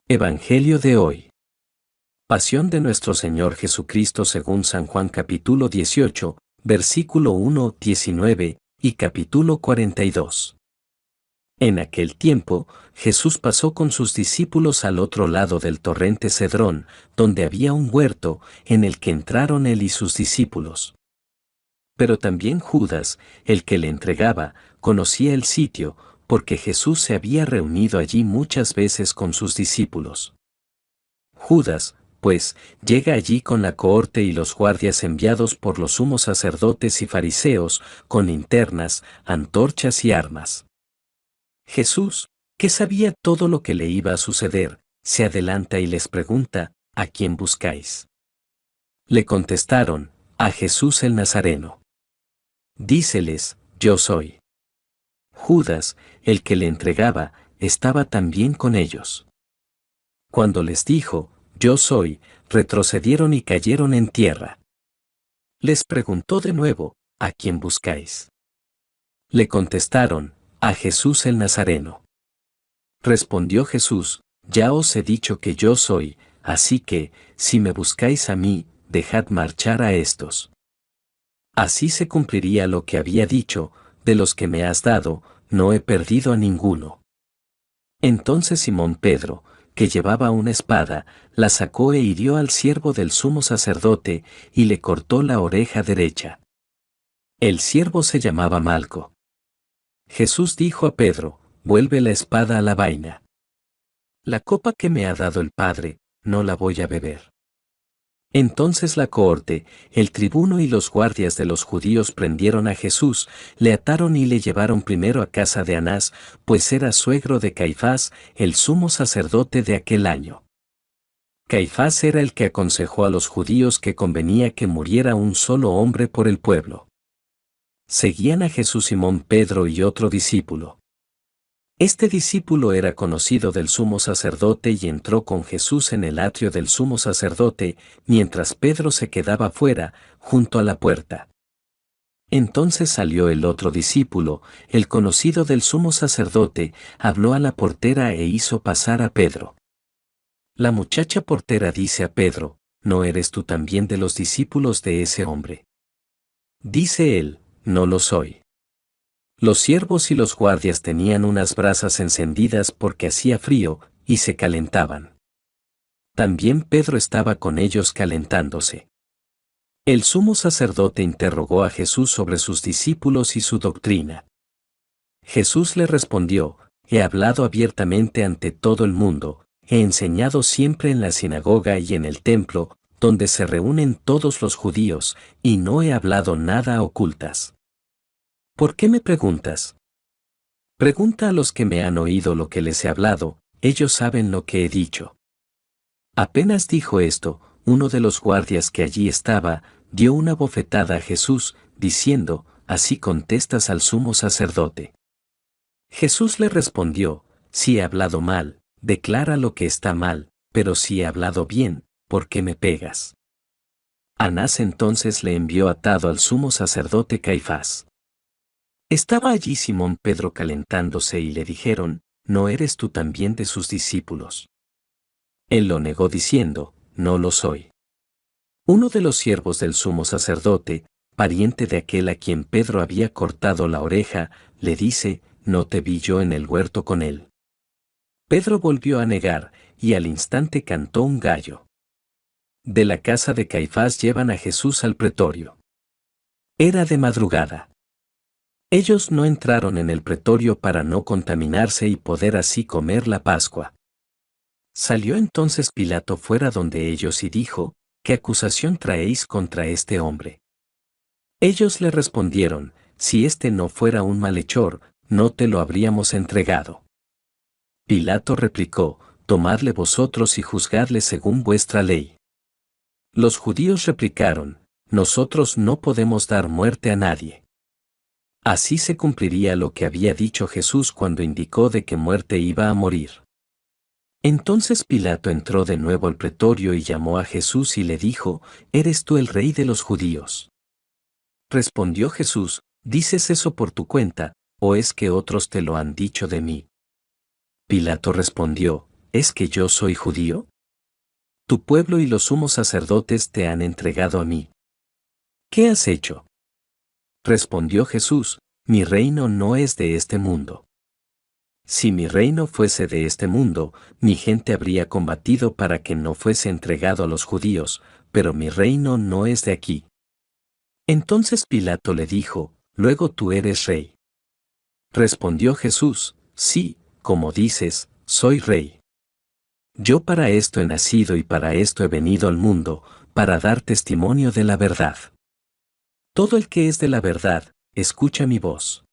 Evangelio de hoy. Pasión de nuestro Señor Jesucristo según San Juan capítulo 18, versículo 1, 19 y capítulo 42. En aquel tiempo, Jesús pasó con sus discípulos al otro lado del torrente Cedrón, donde había un huerto, en el que entraron él y sus discípulos. Pero también Judas, el que le entregaba, conocía el sitio, porque Jesús se había reunido allí muchas veces con sus discípulos. Judas, pues, llega allí con la cohorte y los guardias enviados por los sumos sacerdotes y fariseos, con linternas, antorchas y armas. Jesús, que sabía todo lo que le iba a suceder, se adelanta y les pregunta, ¿a quién buscáis? Le contestaron, a Jesús el Nazareno. Díceles, yo soy. Judas, el que le entregaba, estaba también con ellos. Cuando les dijo, yo soy, retrocedieron y cayeron en tierra. Les preguntó de nuevo, ¿a quién buscáis? Le contestaron, a Jesús el Nazareno. Respondió Jesús, ya os he dicho que yo soy, así que, si me buscáis a mí, dejad marchar a estos. Así se cumpliría lo que había dicho, de los que me has dado, no he perdido a ninguno. Entonces Simón Pedro, que llevaba una espada, la sacó e hirió al siervo del sumo sacerdote, y le cortó la oreja derecha. El siervo se llamaba Malco. Jesús dijo a Pedro, vuelve la espada a la vaina. La copa que me ha dado el Padre, no la voy a beber. Entonces la cohorte, el tribuno y los guardias de los judíos prendieron a Jesús, le ataron y le llevaron primero a casa de Anás, pues era suegro de Caifás, el sumo sacerdote de aquel año. Caifás era el que aconsejó a los judíos que convenía que muriera un solo hombre por el pueblo. Seguían a Jesús Simón Pedro y otro discípulo. Este discípulo era conocido del sumo sacerdote y entró con Jesús en el atrio del sumo sacerdote, mientras Pedro se quedaba fuera, junto a la puerta. Entonces salió el otro discípulo, el conocido del sumo sacerdote, habló a la portera e hizo pasar a Pedro. La muchacha portera dice a Pedro, ¿no eres tú también de los discípulos de ese hombre? Dice él, no lo soy. Los siervos y los guardias tenían unas brasas encendidas porque hacía frío, y se calentaban. También Pedro estaba con ellos calentándose. El sumo sacerdote interrogó a Jesús sobre sus discípulos y su doctrina. Jesús le respondió, he hablado abiertamente ante todo el mundo, he enseñado siempre en la sinagoga y en el templo, donde se reúnen todos los judíos, y no he hablado nada a ocultas. ¿Por qué me preguntas? Pregunta a los que me han oído lo que les he hablado, ellos saben lo que he dicho. Apenas dijo esto, uno de los guardias que allí estaba, dio una bofetada a Jesús, diciendo, así contestas al sumo sacerdote. Jesús le respondió, si he hablado mal, declara lo que está mal, pero si he hablado bien, ¿por qué me pegas? Anás entonces le envió atado al sumo sacerdote Caifás. Estaba allí Simón Pedro calentándose y le dijeron, ¿no eres tú también de sus discípulos? Él lo negó diciendo, no lo soy. Uno de los siervos del sumo sacerdote, pariente de aquel a quien Pedro había cortado la oreja, le dice, ¿no te vi yo en el huerto con él? Pedro volvió a negar, y al instante cantó un gallo. De la casa de Caifás llevan a Jesús al pretorio. Era de madrugada. Ellos no entraron en el pretorio para no contaminarse y poder así comer la Pascua. Salió entonces Pilato fuera donde ellos y dijo, ¿qué acusación traéis contra este hombre? Ellos le respondieron, si este no fuera un malhechor, no te lo habríamos entregado. Pilato replicó, tomadle vosotros y juzgadle según vuestra ley. Los judíos replicaron, nosotros no podemos dar muerte a nadie. Así se cumpliría lo que había dicho Jesús cuando indicó de qué muerte iba a morir. Entonces Pilato entró de nuevo al pretorio y llamó a Jesús y le dijo, ¿eres tú el rey de los judíos? Respondió Jesús, ¿dices eso por tu cuenta, o es que otros te lo han dicho de mí? Pilato respondió, ¿es que yo soy judío? Tu pueblo y los sumos sacerdotes te han entregado a mí. ¿Qué has hecho? Respondió Jesús, mi reino no es de este mundo. Si mi reino fuese de este mundo, mi gente habría combatido para que no fuese entregado a los judíos, pero mi reino no es de aquí. Entonces Pilato le dijo, luego tú eres rey. Respondió Jesús, sí, como dices, soy rey. Yo para esto he nacido y para esto he venido al mundo, para dar testimonio de la verdad. Todo el que es de la verdad, escucha mi voz.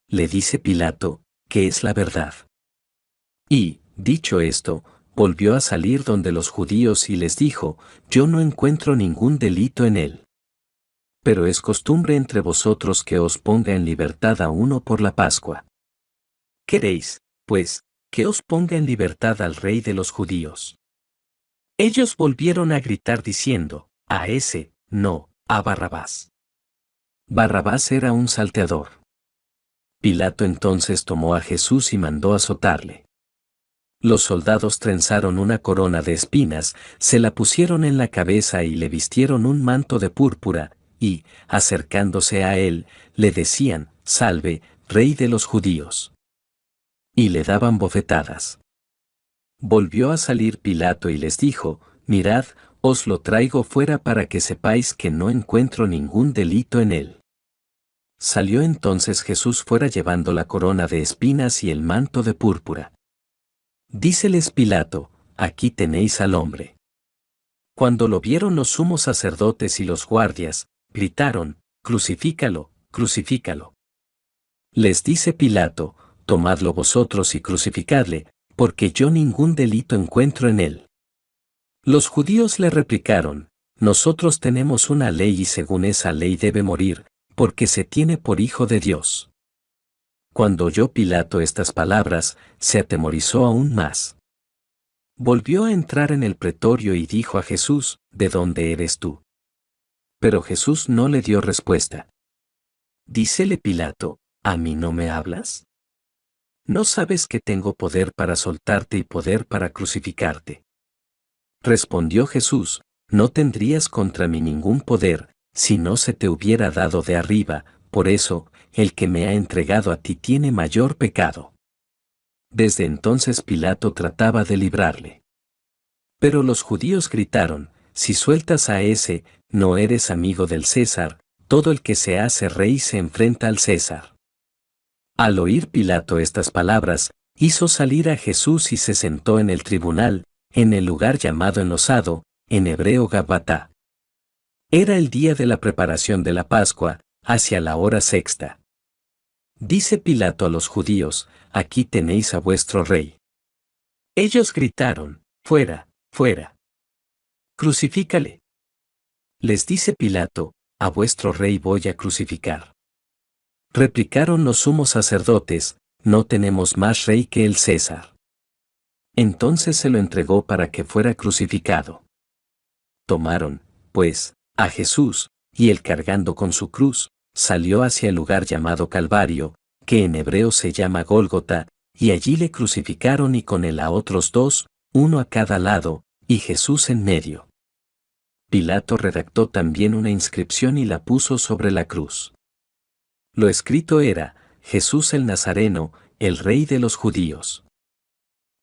Le dice Pilato, ¿qué es la verdad? Y, dicho esto, volvió a salir donde los judíos y les dijo, yo no encuentro ningún delito en él. Pero es costumbre entre vosotros que os ponga en libertad a uno por la Pascua. ¿Queréis, pues, que os ponga en libertad al rey de los judíos? Ellos volvieron a gritar diciendo, a ese, no, a Barrabás. Barrabás era un salteador. Pilato entonces tomó a Jesús y mandó azotarle. Los soldados trenzaron una corona de espinas, se la pusieron en la cabeza y le vistieron un manto de púrpura, y, acercándose a él, le decían, Salve, Rey de los judíos. Y le daban bofetadas. Volvió a salir Pilato y les dijo, Mirad, os lo traigo fuera para que sepáis que no encuentro ningún delito en él. Salió entonces Jesús fuera llevando la corona de espinas y el manto de púrpura. Díceles Pilato, aquí tenéis al hombre. Cuando lo vieron los sumos sacerdotes y los guardias, gritaron, Crucifícalo, crucifícalo. Les dice Pilato, tomadlo vosotros y crucificadle, porque yo ningún delito encuentro en él. Los judíos le replicaron, nosotros tenemos una ley y según esa ley debe morir, porque se tiene por hijo de Dios. Cuando oyó Pilato estas palabras, se atemorizó aún más. Volvió a entrar en el pretorio y dijo a Jesús, ¿de dónde eres tú? Pero Jesús no le dio respuesta. Dícele Pilato, ¿a mí no me hablas? ¿No sabes que tengo poder para soltarte y poder para crucificarte? Respondió Jesús, no tendrías contra mí ningún poder, si no se te hubiera dado de arriba, por eso, el que me ha entregado a ti tiene mayor pecado. Desde entonces Pilato trataba de librarle. Pero los judíos gritaron, si sueltas a ese, no eres amigo del César, todo el que se hace rey se enfrenta al César. Al oír Pilato estas palabras, hizo salir a Jesús y se sentó en el tribunal, en el lugar llamado Enlosado, en hebreo Gabatá. Era el día de la preparación de la Pascua, hacia la hora sexta. Dice Pilato a los judíos, aquí tenéis a vuestro rey. Ellos gritaron, fuera, fuera. Crucifícale. Les dice Pilato, a vuestro rey voy a crucificar. Replicaron los sumos sacerdotes, no tenemos más rey que el César. Entonces se lo entregó para que fuera crucificado. Tomaron, pues, a Jesús, y él cargando con su cruz, salió hacia el lugar llamado Calvario, que en hebreo se llama Gólgota, y allí le crucificaron y con él a otros dos, uno a cada lado, y Jesús en medio. Pilato redactó también una inscripción y la puso sobre la cruz. Lo escrito era, Jesús el Nazareno, el Rey de los judíos.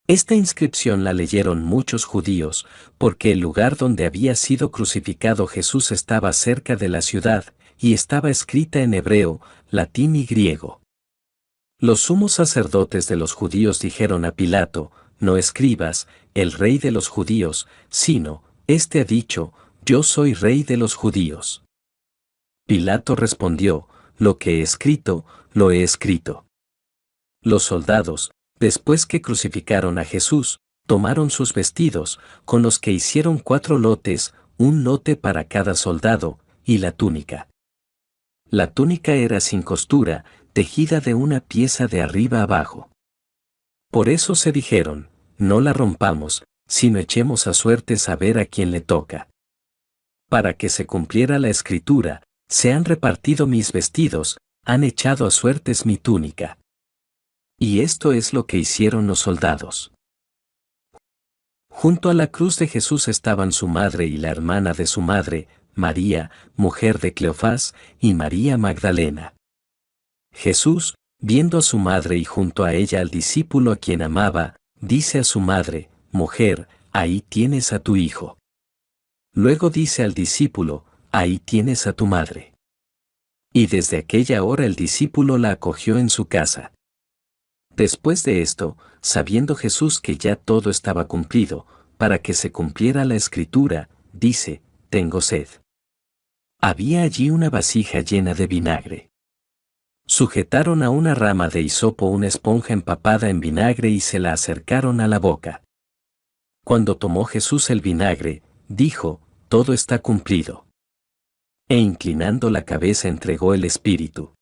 Esta inscripción la leyeron muchos judíos, porque el lugar donde había sido crucificado Jesús estaba cerca de la ciudad, y estaba escrita en hebreo, latín y griego. Los sumos sacerdotes de los judíos dijeron a Pilato, no escribas, el Rey de los judíos, sino, este ha dicho, yo soy Rey de los judíos. Pilato respondió, lo que he escrito, lo he escrito. Los soldados, después que crucificaron a Jesús, tomaron sus vestidos, con los que hicieron 4 lotes, un lote para cada soldado, y la túnica. La túnica era sin costura, tejida de una pieza de arriba abajo. Por eso se dijeron, no la rompamos, sino echemos a suertes a ver a quién le toca. Para que se cumpliera la escritura, se han repartido mis vestidos, han echado a suertes mi túnica. Y esto es lo que hicieron los soldados. Junto a la cruz de Jesús estaban su madre y la hermana de su madre, María, mujer de Cleofás, y María Magdalena. Jesús, viendo a su madre y junto a ella al discípulo a quien amaba, dice a su madre: Mujer, ahí tienes a tu hijo. Luego dice al discípulo: Ahí tienes a tu madre. Y desde aquella hora el discípulo la acogió en su casa. Después de esto, sabiendo Jesús que ya todo estaba cumplido, para que se cumpliera la escritura, dice: Tengo sed. Había allí una vasija llena de vinagre. Sujetaron a una rama de hisopo una esponja empapada en vinagre y se la acercaron a la boca. Cuando tomó Jesús el vinagre, dijo: Todo está cumplido. E inclinando la cabeza entregó el espíritu.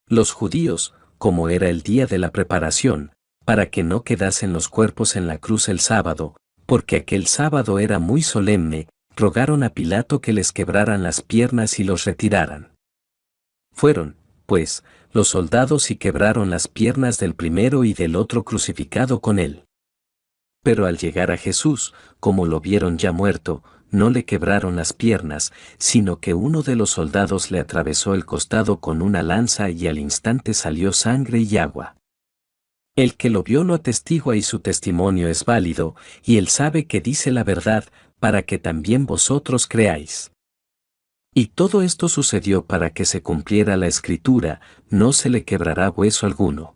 Los judíos, como era el día de la preparación, para que no quedasen los cuerpos en la cruz el sábado, porque aquel sábado era muy solemne, rogaron a Pilato que les quebraran las piernas y los retiraran. Fueron, pues, los soldados y quebraron las piernas del primero y del otro crucificado con él. Pero al llegar a Jesús, como lo vieron ya muerto, no le quebraron las piernas, sino que uno de los soldados le atravesó el costado con una lanza y al instante salió sangre y agua. El que lo vio lo atestigua y su testimonio es válido, y él sabe que dice la verdad, para que también vosotros creáis. Y todo esto sucedió para que se cumpliera la escritura: no se le quebrará hueso alguno.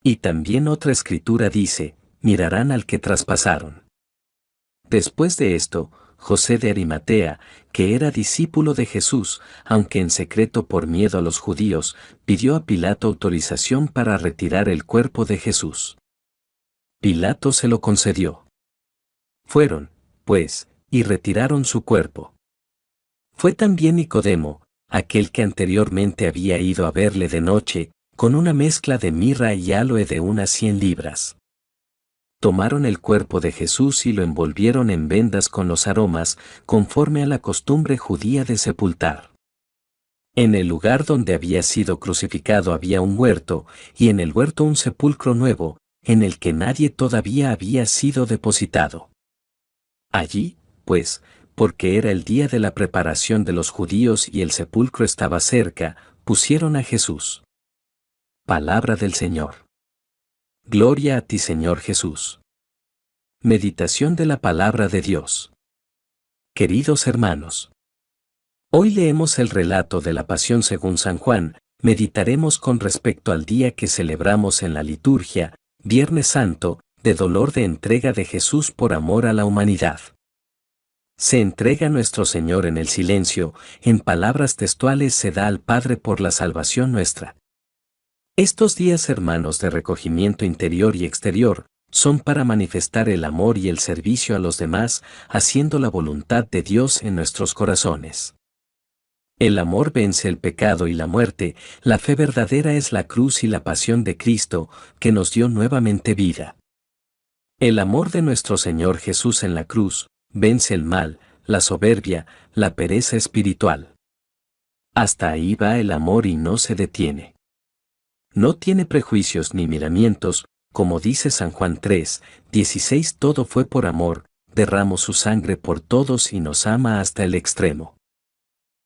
Y también otra escritura dice: mirarán al que traspasaron. Después de esto, José de Arimatea, que era discípulo de Jesús, aunque en secreto por miedo a los judíos, pidió a Pilato autorización para retirar el cuerpo de Jesús. Pilato se lo concedió. Fueron, pues, y retiraron su cuerpo. Fue también Nicodemo, aquel que anteriormente había ido a verle de noche, con una mezcla de mirra y áloe de unas 100 libras. Tomaron el cuerpo de Jesús y lo envolvieron en vendas con los aromas, conforme a la costumbre judía de sepultar. En el lugar donde había sido crucificado había un huerto, y en el huerto un sepulcro nuevo, en el que nadie todavía había sido depositado. Allí, pues, porque era el día de la preparación de los judíos y el sepulcro estaba cerca, pusieron a Jesús. Palabra del Señor. Gloria a ti, Señor Jesús. Meditación de la palabra de Dios. Queridos hermanos, hoy leemos el relato de la Pasión según San Juan. Meditaremos con respecto al día que celebramos en la liturgia, Viernes Santo, de dolor de entrega de Jesús por amor a la humanidad. Se entrega nuestro Señor en el silencio, en palabras textuales se da al Padre por la salvación nuestra. Estos días, hermanos, de recogimiento interior y exterior, son para manifestar el amor y el servicio a los demás, haciendo la voluntad de Dios en nuestros corazones. El amor vence el pecado y la muerte, la fe verdadera es la cruz y la pasión de Cristo, que nos dio nuevamente vida. El amor de nuestro Señor Jesús en la cruz, vence el mal, la soberbia, la pereza espiritual. Hasta ahí va el amor y no se detiene. No tiene prejuicios ni miramientos, como dice San Juan 3:16, todo fue por amor, derramó su sangre por todos y nos ama hasta el extremo.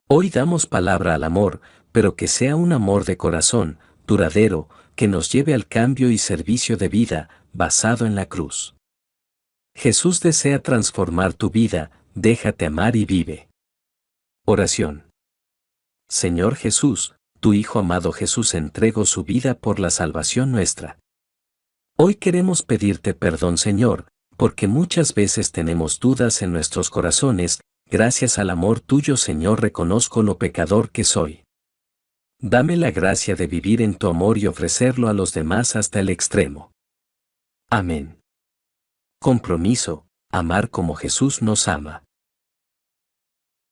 Hoy damos palabra al amor, pero que sea un amor de corazón, duradero, que nos lleve al cambio y servicio de vida, basado en la cruz. Jesús desea transformar tu vida, déjate amar y vive. Oración. Señor Jesús, tu Hijo amado Jesús entregó su vida por la salvación nuestra. Hoy queremos pedirte perdón, Señor, porque muchas veces tenemos dudas en nuestros corazones. Gracias al amor tuyo, Señor, reconozco lo pecador que soy. Dame la gracia de vivir en tu amor y ofrecerlo a los demás hasta el extremo. Amén. Compromiso: amar como Jesús nos ama.